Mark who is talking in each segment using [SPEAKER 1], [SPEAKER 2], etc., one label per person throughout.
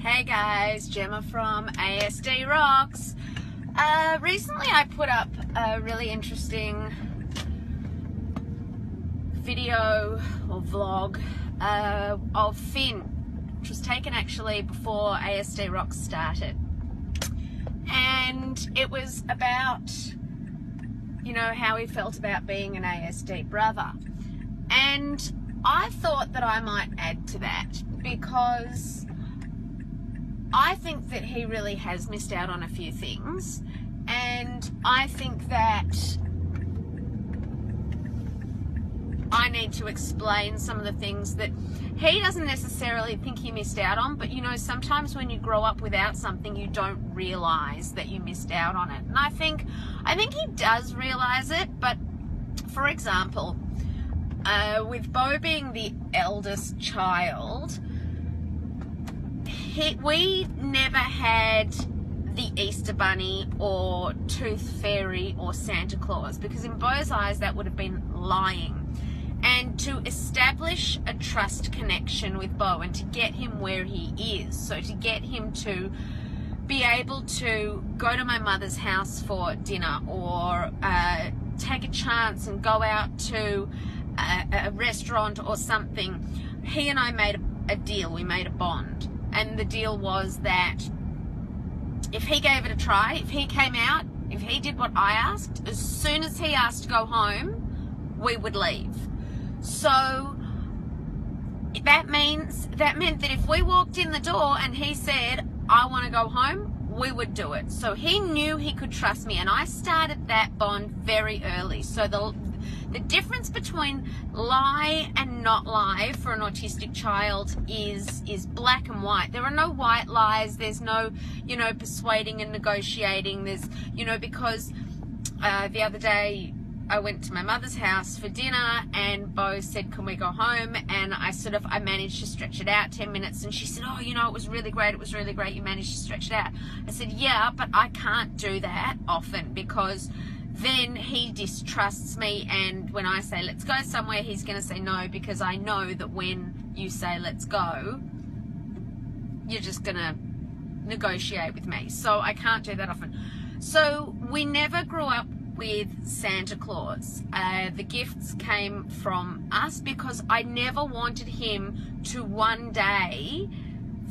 [SPEAKER 1] Hey guys, Gemma from ASD Rocks. Recently I put up a really interesting video or vlog of Finn, which was taken actually before ASD Rocks started. And it was about, you know, how he felt about being an ASD brother. And I thought that I might add to that because I think that he really has missed out on a few things, and I think that I need to explain some of the things that he doesn't necessarily think he missed out on, but you know, sometimes when you grow up without something, you don't realize that you missed out on it. And I think he does realize it, but for example, with Bo being the eldest child, we never had the Easter Bunny or Tooth Fairy or Santa Claus, because in Bo's eyes that would have been lying. And to establish a trust connection with Bo and to get him where he is, so to get him to be able to go to my mother's house for dinner or take a chance and go out to a restaurant or something, he and I made a deal, we made a bond. And the deal was that if he gave it a try, if he came out, if he did what I asked, as soon as he asked to go home, we would leave. So that meant that if we walked in the door and he said, I want to go home, we would do it. So he knew he could trust me, and I started that bond very early. So the difference between lie and not lie for an autistic child is black and white. There are no white lies. There's no, you know, persuading and negotiating. There's, you know, because the other day I went to my mother's house for dinner and Bo said, can we go home? And I managed to stretch it out 10 minutes, and she said, oh, you know, it was really great. It was really great. You managed to stretch it out. I said, yeah, but I can't do that often, because then he distrusts me, and when I say let's go somewhere, he's going to say no, because I know that when you say let's go, you're just going to negotiate with me. So I can't do that often. So we never grew up with Santa Claus. The gifts came from us because I never wanted him to one day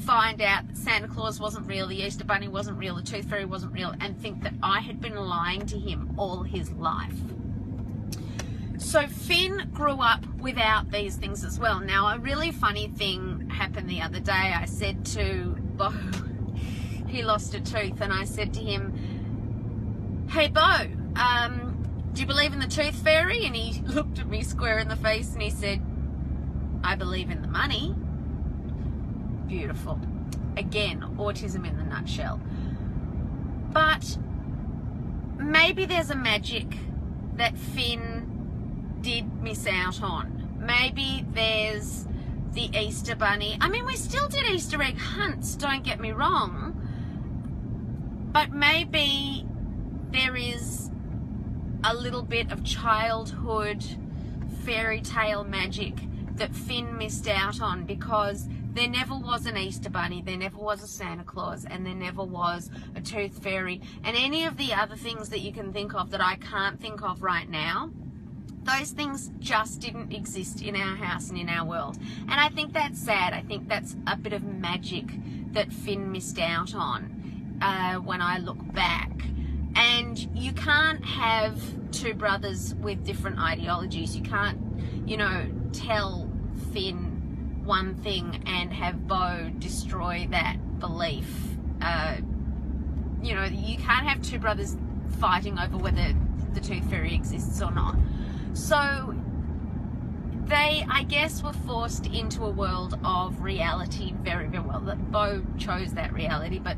[SPEAKER 1] find out that Santa Claus wasn't real, the Easter Bunny wasn't real, the Tooth Fairy wasn't real, and think that I had been lying to him all his life. So Finn grew up without these things as well. Now, a really funny thing happened the other day. I said to Bo, he lost a tooth, and I said to him, hey Bo, do you believe in the Tooth Fairy? And he looked at me square in the face and he said, I believe in the money. Beautiful. Again, autism in the nutshell. But maybe there's a magic that Finn did miss out on. Maybe there's the Easter Bunny. I mean, we still did Easter egg hunts, don't get me wrong. But maybe there is a little bit of childhood fairy tale magic that Finn missed out on, because there never was an Easter Bunny, there never was a Santa Claus, and there never was a Tooth Fairy, and any of the other things that you can think of that I can't think of right now. Those things just didn't exist in our house and in our world. And I think that's sad. I think that's a bit of magic that Finn missed out on when I look back. And you can't have two brothers with different ideologies. You can't, you know, tell Finn one thing and have Bo destroy that belief. You know, you can't have two brothers fighting over whether the Tooth Fairy exists or not. So they, I guess, were forced into a world of reality very, very well. That Bo chose that reality, but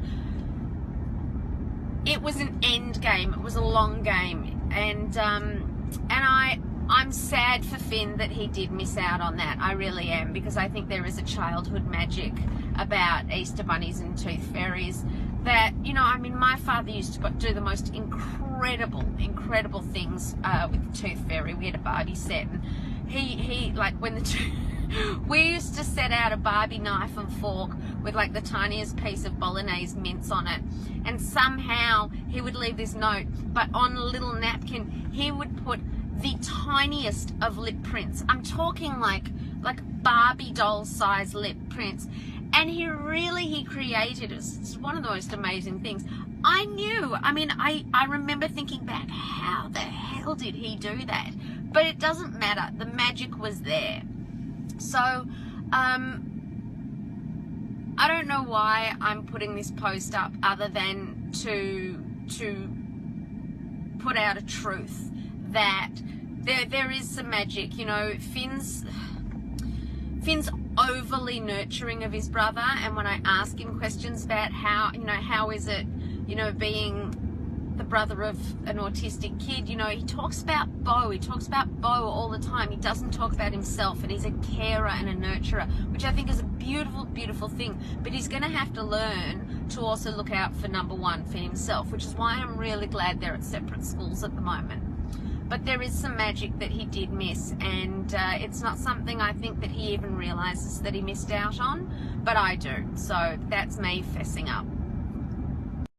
[SPEAKER 1] it was an end game. It was a long game, and I'm sad for Finn that he did miss out on that. I really am, because I think there is a childhood magic about Easter bunnies and tooth fairies that, you know, I mean, my father used to do the most incredible things with the tooth fairy. We had a Barbie set, and he like when the we used to set out a Barbie knife and fork with like the tiniest piece of bolognese mince on it, and somehow he would leave this note, but on a little napkin he would put the tiniest of lip prints. I'm talking like Barbie doll size lip prints, and he created, it's one of the most amazing things. I knew, I mean, I remember thinking back, how the hell did he do that? But it doesn't matter, the magic was there. So I don't know why I'm putting this post up other than to put out a truth that there is some magic. You know, Finn's overly nurturing of his brother, and when I ask him questions about how is it, you know, being the brother of an autistic kid, you know, he talks about Bo. He talks about Bo all the time. He doesn't talk about himself, and he's a carer and a nurturer, which I think is a beautiful, beautiful thing. But he's going to have to learn to also look out for number one, for himself, which is why I'm really glad they're at separate schools at the moment. But there is some magic that he did miss, and it's not something I think that he even realizes that he missed out on, but I do. So that's me fessing up.